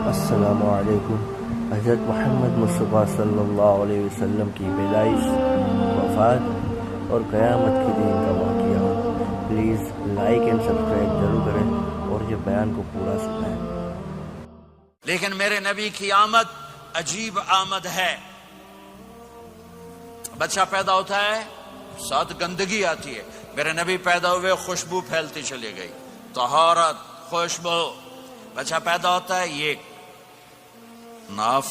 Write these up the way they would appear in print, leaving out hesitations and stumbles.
السلام علیکم۔ حضرت محمد مصطفیٰ صلی اللہ علیہ وسلم کی پیدائش، وفات اور قیامت کے دن کا واقعہ۔ پلیز لائک اینڈ سبسکرائب ضرور کریں اور یہ بیان کو پورا سنیں۔ لیکن میرے نبی کی آمد عجیب آمد ہے۔ بچہ پیدا ہوتا ہے، ساتھ گندگی آتی ہے۔ میرے نبی پیدا ہوئے، خوشبو پھیلتی چلی گئی، طہارت، خوشبو۔ بچہ پیدا ہوتا ہے، یہ ناف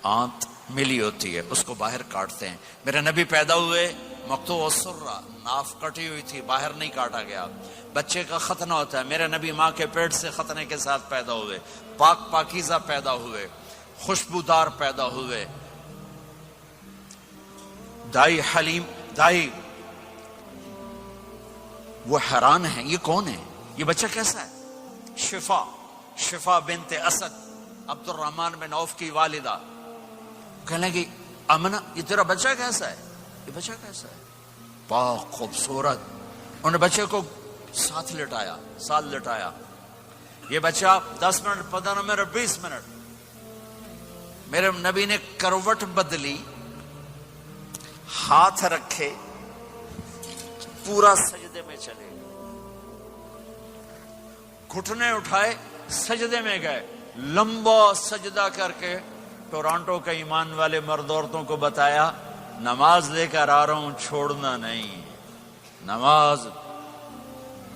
آنت ملی ہوتی ہے، اس کو باہر کاٹتے ہیں۔ میرے نبی پیدا ہوئے، مقطوع السرہ، ناف کٹی ہوئی تھی، باہر نہیں کاٹا گیا۔ بچے کا ختنہ ہوتا ہے، میرے نبی ماں کے پیٹ سے ختنے کے ساتھ پیدا ہوئے، پاک پاکیزہ پیدا ہوئے، خوشبودار پیدا ہوئے۔ دائی حلیم، دائی وہ حیران ہیں، یہ کون ہے، یہ بچہ کیسا ہے؟ شفا بنت اسد، عبد الرحمن بن عوف کی والدہ، کہنے لگی امنہ یہ تیرا بچہ کیسا ہے؟ یہ بچہ کیسا ہے؟ پاک، خوبصورت۔ انہوں نے بچے کو ساتھ لٹایا۔ یہ بچہ 10 منٹ، 15 منٹ، 20 منٹ، میرے نبی نے کروٹ بدلی، ہاتھ رکھے، پورا سجدے میں چلے، گھٹنے اٹھائے، سجدے میں گئے، لمبا سجدہ کر کے ٹورانٹو کے ایمان والے مرد عورتوں کو بتایا نماز لے کر آ رہا ہوں، چھوڑنا نہیں۔ نماز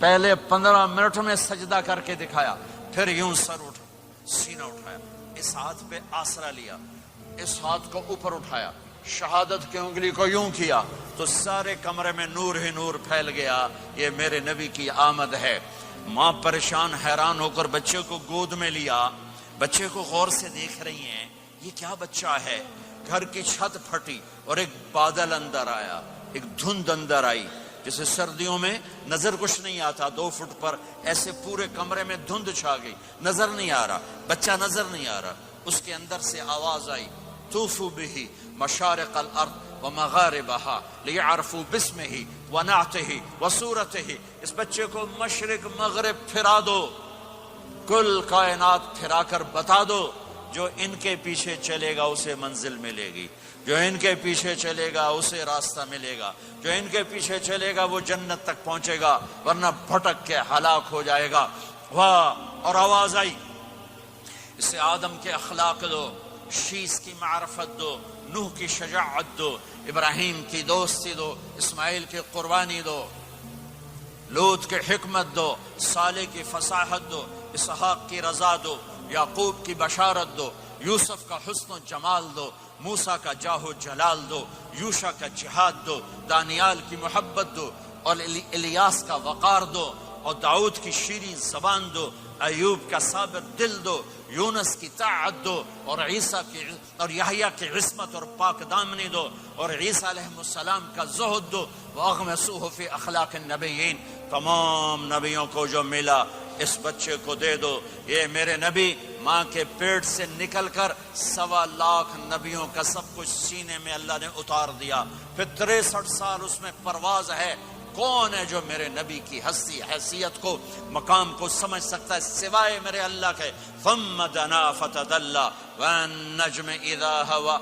پہلے 15 منٹ میں سجدہ کر کے دکھایا، پھر یوں سر سینہ اٹھایا، اس ہاتھ پہ آسرا لیا، اس ہاتھ کو اوپر اٹھایا، شہادت کی انگلی کو یوں کیا تو سارے کمرے میں نور ہی نور پھیل گیا۔ یہ میرے نبی کی آمد ہے۔ ماں پریشان حیران ہو کر بچے کو گود میں لیا، بچے کو غور سے دیکھ رہی ہیں، یہ کیا بچہ ہے؟ گھر کی چھت پھٹی اور ایک بادل اندر آیا، ایک دھند اندر آئی، جیسے سردیوں میں نظر کچھ نہیں آتا، 2 فٹ پر ایسے پورے کمرے میں دھند چھا گئی، نظر نہیں آ رہا، بچہ نظر نہیں آ رہا۔ اس کے اندر سے آواز آئی، طوفوا بہ مشارق الارض ومغاربها لیعرفوا باسمہ ونعتہ وصورتہ۔ اس بچے کو مشرق مغرب پھرا دو، کل کائنات پھرا کر بتا دو، جو ان کے پیچھے چلے گا اسے منزل ملے گی، جو ان کے پیچھے چلے گا اسے راستہ ملے گا، جو ان کے پیچھے چلے گا وہ جنت تک پہنچے گا، ورنہ بھٹک کے ہلاک ہو جائے گا۔ واہ! اور آواز آئی، اسے آدم کے اخلاق دو، شیس کی معرفت دو، نوح کی شجاعت دو، ابراہیم کی دوستی دو، اسماعیل کی قربانی دو، لوط کی حکمت دو، صالح کی فصاحت دو، اسحاق کی رضا دو، یعقوب کی بشارت دو، یوسف کا حسن و جمال دو، موسیٰ کا جاہ و جلال دو، یوشع کا جہاد دو، دانیال کی محبت دو، اور الیاس کا وقار دو، اور داؤد کی شیریں زبان دو، ایوب کا صابر دل دو، یونس کی طاعت دو، اور عیسیٰ کی اور یحییٰ کی عصمت اور پاک دامنی دو، اور عیسیٰ علیہ السلام کا زہد دو، وَأَغْمَسُوهُ فِي أَخْلَاقِ النَّبِيِّينَ۔ تمام نبیوں کو جو ملا اس بچے کو دے دو۔ یہ میرے نبی ماں کے پیٹ سے نکل کر 1.25 لاکھ نبیوں کا سب کچھ سینے میں اللہ نے اتار دیا، پھر 63 سال اس میں پرواز ہے۔ کون ہے جو میرے نبی کی ہستی، حیثیت کو، مقام کو سمجھ سکتا ہے سوائے میرے اللہ کے؟ ثم دنا فتدلى والنجم اذا هوى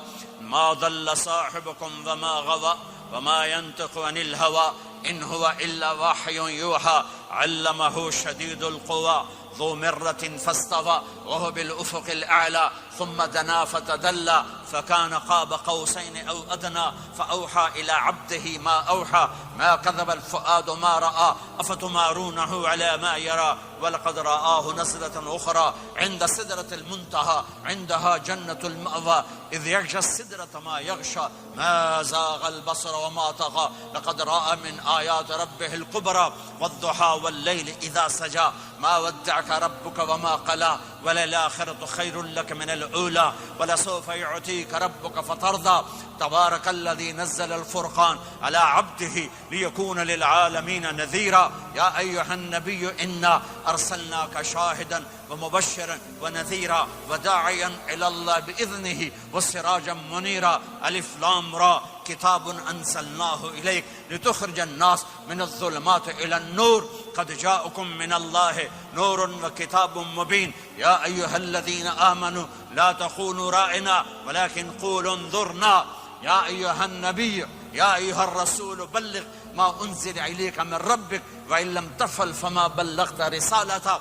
ما ضل صاحبكم وما غوى وما ينطق عن الهوى ان هو الا وحي يوحى علمه شديد القوى ذو مرة فاستوى وهو بالافق الاعلى ثم دنا فتدلى فكان قاب قوسين او ادنى فاوحى الى عبده ما اوحى ما كذب الفؤاد ما راى افتمارونه على ما يرى ولقد رآه نزلة اخرى عند سدرة المنتهى عندها جنة المأوى اذ يغشى السدرة ما يغشى ما زاغ البصر وما طغى لقد رأى من آيات ربه الكبرى والضحى والليل اذا سجى ما ودعك ربك وما قلى وللآخرة خير لك من الأولى ولسوف يعطيك ربك فترضى تبارك الذي نزل الفرقان على عبده ليكون للعالمين نذيرا يا أيها النبي إنا أرسلناك شاهدا ومبشرا ونذيرا وداعيا إلى الله بإذنه وسراجا منيرا ألف لام را کتاب انزلناہ الیک لتخرج الناس من الظلمات الی النور قد جاءکم من اللہ نور وکتاب مبین یا ایہا الذین آمنوا لا تخونوا رائنا ولكن قولوا انظرنا یا ایہا النبی یا ایہا الرسول بلغ ما انزل الیک من ربک وان لم تفعل فما بلغت رسالته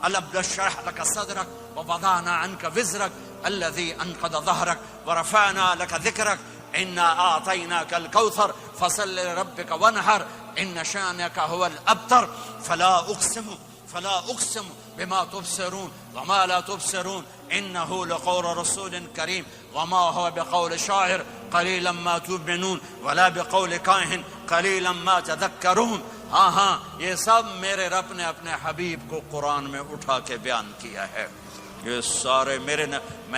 ألم نشرح لك صدرك ووضعنا عنك وزرك الذي أنقض ظهرك ورفعنا لك ذكرك إنا أعطيناك الكوثر فصل لربك وانحر إن شانك هو الأبتر فلا أقسم بما تبصرون وما لا تبصرون إنه لقول رسول كريم وما هو بقول شاعر قليلا ما تؤمنون ولا بقول کاہن قليلا ما تذكرون. ہاں یہ سب میرے رب نے اپنے حبیب کو قرآن میں اٹھا کے بیان کیا ہے. یہ سارے میں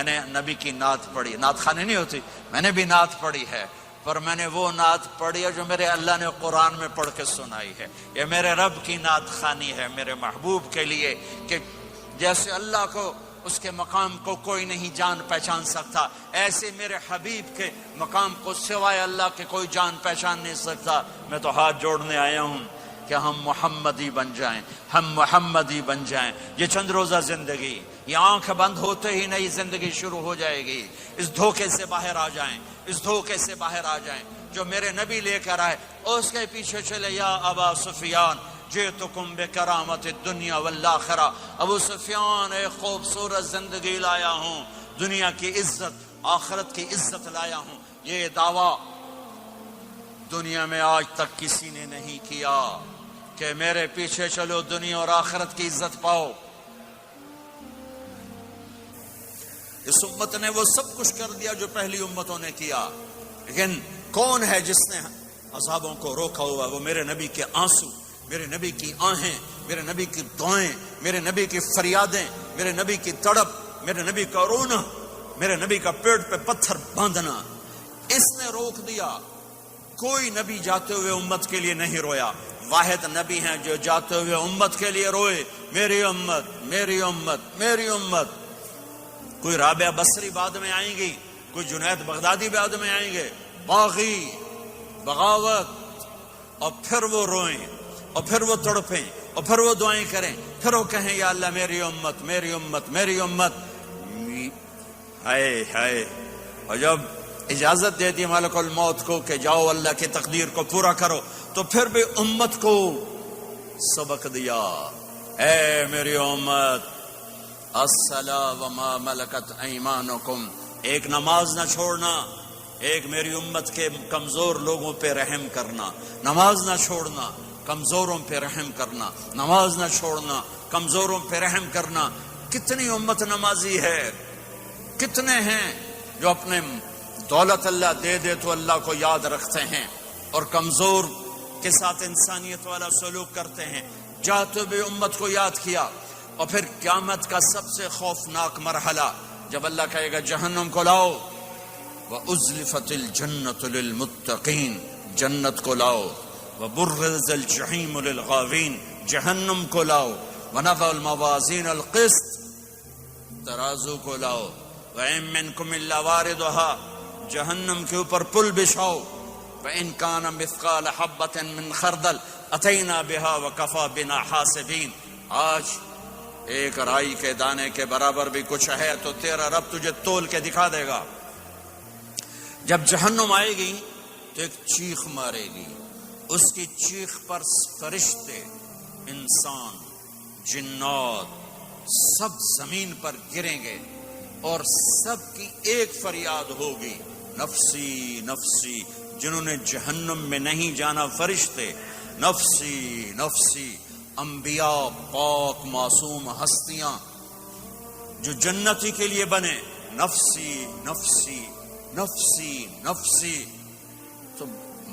نے نبی کی نعت پڑھی. نعت خانی نہیں ہوتی، میں نے بھی نعت پڑھی ہے، پر میں نے وہ نعت پڑھی ہے جو میرے اللہ نے قرآن میں پڑھ کے سنائی ہے. یہ میرے رب کی نعت خانی ہے میرے محبوب کے لیے، کہ جیسے اللہ کو اس کے مقام کو کوئی نہیں جان پہچان سکتا، ایسے میرے حبیب کے مقام کو سوائے اللہ کے کوئی جان پہچان نہیں سکتا. میں تو ہاتھ جوڑنے آیا ہوں کہ ہم محمدی بن جائیں، ہم محمدی بن جائیں. یہ چند روزہ زندگی، یہ آنکھ بند ہوتے ہی نئی زندگی شروع ہو جائے گی. اس دھوکے سے باہر آ جائیں، اس دھوکے سے باہر آ جائیں جو میرے نبی لے کر آئے، اور اس کے پیچھے چلے. یا ابا سفیان جئتکم بکرامت الدنیا والآخرہ. ابو سفیان ایک خوبصورت زندگی لایا ہوں، دنیا کی عزت آخرت کی عزت لایا ہوں. یہ دعویٰ دنیا میں آج تک کسی نے نہیں کیا کہ میرے پیچھے چلو دنیا اور آخرت کی عزت پاؤ. اس امت نے وہ سب کچھ کر دیا جو پہلی امتوں نے کیا، لیکن کون ہے جس نے عذابوں کو روکا ہوا؟ وہ میرے نبی کے آنسو، میرے نبی کی آہیں، میرے نبی کی دعائیں، میرے نبی کی فریادیں، میرے نبی کی تڑپ، میرے نبی کا رونا، میرے نبی کا پیٹ پہ پتھر باندھنا. اس نے روک دیا. کوئی نبی جاتے ہوئے امت کے لیے نہیں رویا. واحد نبی ہیں جو جاتے ہوئے امت کے لیے روئے، میری امت میری امت میری امت. کوئی رابعہ بصری بعد میں آئیں گی، کوئی جنید بغدادی بعد میں آئیں گے، باغی بغاوت، اور پھر وہ روئیں، اور پھر وہ تڑپیں، اور پھر وہ دعائیں کریں، پھر وہ کہیں یا اللہ میری امت میری امت میری امت. ہائے ہائے. اور جب اجازت دے دی ملک الموت کو کہ جاؤ اللہ کی تقدیر کو پورا کرو، تو پھر بھی امت کو سبق دیا. اے میری امت، الصلاۃ وما ملکت ایمانکم. ایک نماز نہ چھوڑنا، ایک میری امت کے کمزور لوگوں پہ رحم کرنا. نماز نہ چھوڑنا، کمزوروں پہ رحم کرنا. نماز نہ چھوڑنا، کمزوروں پہ رحم کرنا. کتنی امت نمازی ہے، کتنے ہیں جو اپنے دولت اللہ دے دے تو اللہ کو یاد رکھتے ہیں اور کمزور کے ساتھ انسانیت والا سلوک کرتے ہیں. جاتے ہوئے امت کو یاد کیا. اور پھر قیامت کا سب سے خوفناک مرحلہ جب اللہ کہے گا جہنم کو لاؤ، وَأُزْلِفَتِ الْجَنَّةُ لِلْمُتَّقِينَ، جنت کو لاؤ. وَبُرِّزَ الْجَحِيمُ لِلْغَاوِينَ، جہنم کو لاؤ. وَنَضَعُ الْمَوَازِينَ الْقِسْطَ، ترازو کو لاؤ. وَإِن مِّنكُمْ إِلَّا وَارِدُهَا، جہنم کے اوپر پل بچھاؤ. وَإِن كَانَ مِثْقَالَ حَبَّةٍ مِّنْ خَرْدَلٍ أَتَيْنَا بِهَا وَكَفَىٰ بِنَا حَاسِبِينَ. آج ایک رائی کے دانے کے برابر بھی کچھ ہے تو تیرا رب تجھے تول کے دکھا دے گا. جب جہنم آئے گی تو ایک چیخ مارے گی. اس کی چیخ پر فرشتے، انسان، جنات سب زمین پر گریں گے اور سب کی ایک فریاد ہوگی، نفسی نفسی. جنہوں نے جہنم میں نہیں جانا فرشتے، نفسی نفسی. انبیاء، پاک معصوم ہستیاں جو جنتی کے لیے بنے، نفسی نفسی نفسی نفسی. تو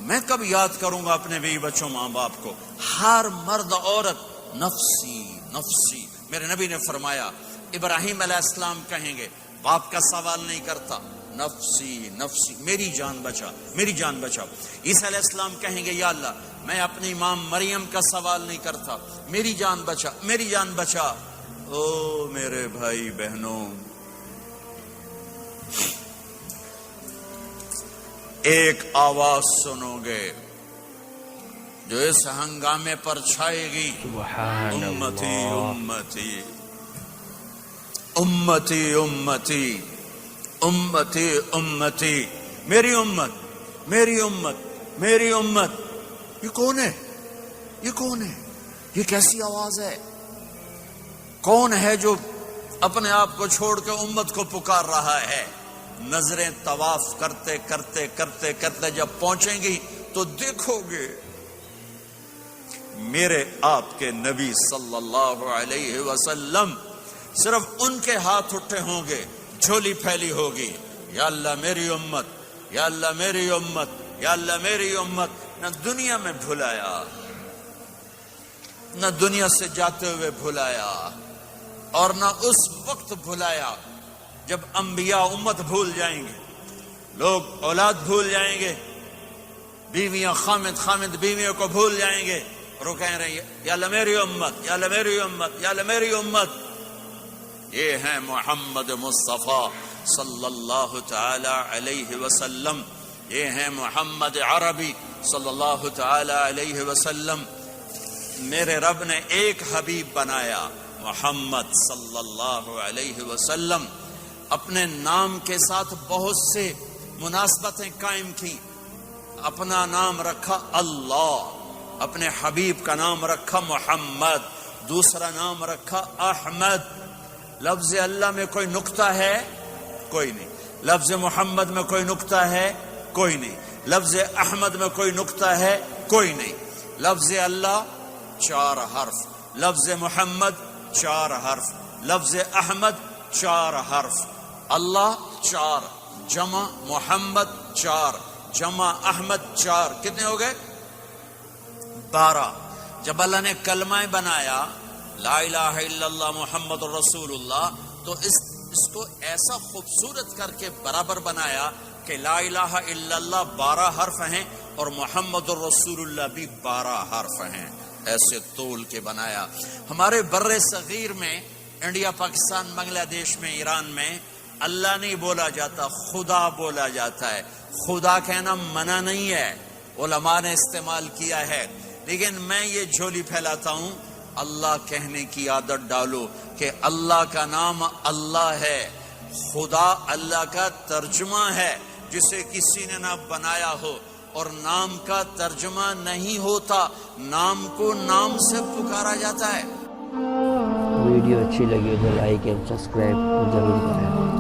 میں کب یاد کروں گا اپنے بیوی بچوں ماں باپ کو؟ ہر مرد عورت نفسی نفسی. میرے نبی نے فرمایا ابراہیم علیہ السلام کہیں گے، باپ کا سوال نہیں کرتا، نفسی نفسی، میری جان بچا میری جان بچا. عیسیٰ علیہ السلام کہیں گے یا اللہ میں اپنی ماں مریم کا سوال نہیں کرتا، میری جان بچا میری جان بچا. او میرے بھائی بہنوں، ایک آواز سنو گے جو اس ہنگامے پر چھائے گی، سبحان امتی اللہ، امتی امتی امتی امتی امتی، میری امت میری امت میری امت۔ یہ کون ہے؟ یہ کون ہے؟ یہ کیسی آواز ہے؟ کون ہے جو اپنے آپ کو چھوڑ کے امت کو پکار رہا ہے؟ نظریں طواف کرتے کرتے کرتے کرتے جب پہنچیں گی تو دیکھو گے میرے آپ کے نبی صلی اللہ علیہ وسلم، صرف ان کے ہاتھ اٹھے ہوں گے، جھولی پھیلی ہوگی، یا اللہ میری امت، یا اللہ میری امت، یا اللہ میری امت۔ نہ دنیا میں بھلایا، نہ دنیا سے جاتے ہوئے بھلایا، اور نہ اس وقت بھلایا جب انبیاء امت بھول جائیں گے، لوگ اولاد بھول جائیں گے، بیویاں خامد بیویوں کو بھول جائیں گے، اور وہ کہہ رہے ہیں یا اللہ میری امت، یا اللہ میری امت، یا اللہ میری امت۔ یہ ہیں محمد مصطفیٰ صلی اللہ تعالی علیہ وسلم، یہ ہیں محمد عربی صلی اللہ تعالی علیہ وسلم۔ میرے رب نے ایک حبیب بنایا، محمد صلی اللہ علیہ وسلم۔ اپنے نام کے ساتھ بہت سے مناسبتیں قائم کی، اپنا نام رکھا اللہ، اپنے حبیب کا نام رکھا محمد، دوسرا نام رکھا احمد۔ لفظ اللہ میں کوئی نقطہ ہے؟ کوئی نہیں۔ لفظ محمد میں کوئی نقطہ ہے؟ کوئی نہیں۔ لفظ احمد میں کوئی نقطہ ہے؟ کوئی نہیں۔ لفظ اللہ 4 حرف، لفظ محمد 4 حرف، لفظ احمد 4 حرف، اللہ 4، جمع محمد 4، جمع احمد 4، کتنے ہو گئے؟ 12۔ جب اللہ نے کلمہ بنایا لا الہ الا اللہ محمد رسول اللہ، تو اس کو ایسا خوبصورت کر کے برابر بنایا کہ لا الہ الا اللہ 12 حرف ہیں اور محمد الرسول اللہ بھی 12 حرف ہیں، ایسے تول کے بنایا۔ ہمارے بر صغیر میں، انڈیا، پاکستان، بنگلہ دیش میں، ایران میں اللہ نہیں بولا جاتا، خدا بولا جاتا ہے۔ خدا کہنا منع نہیں ہے، علماء نے استعمال کیا ہے، لیکن میں یہ جھولی پھیلاتا ہوں، اللہ کہنے کی عادت ڈالو کہ اللہ کا نام اللہ ہے، خدا اللہ کا ترجمہ ہے جسے کسی نے نہ بنایا ہو، اور نام کا ترجمہ نہیں ہوتا، نام کو نام سے پکارا جاتا ہے۔ ویڈیو اچھی لگی تو لائک اینڈ سبسکرائب ضرور کریں۔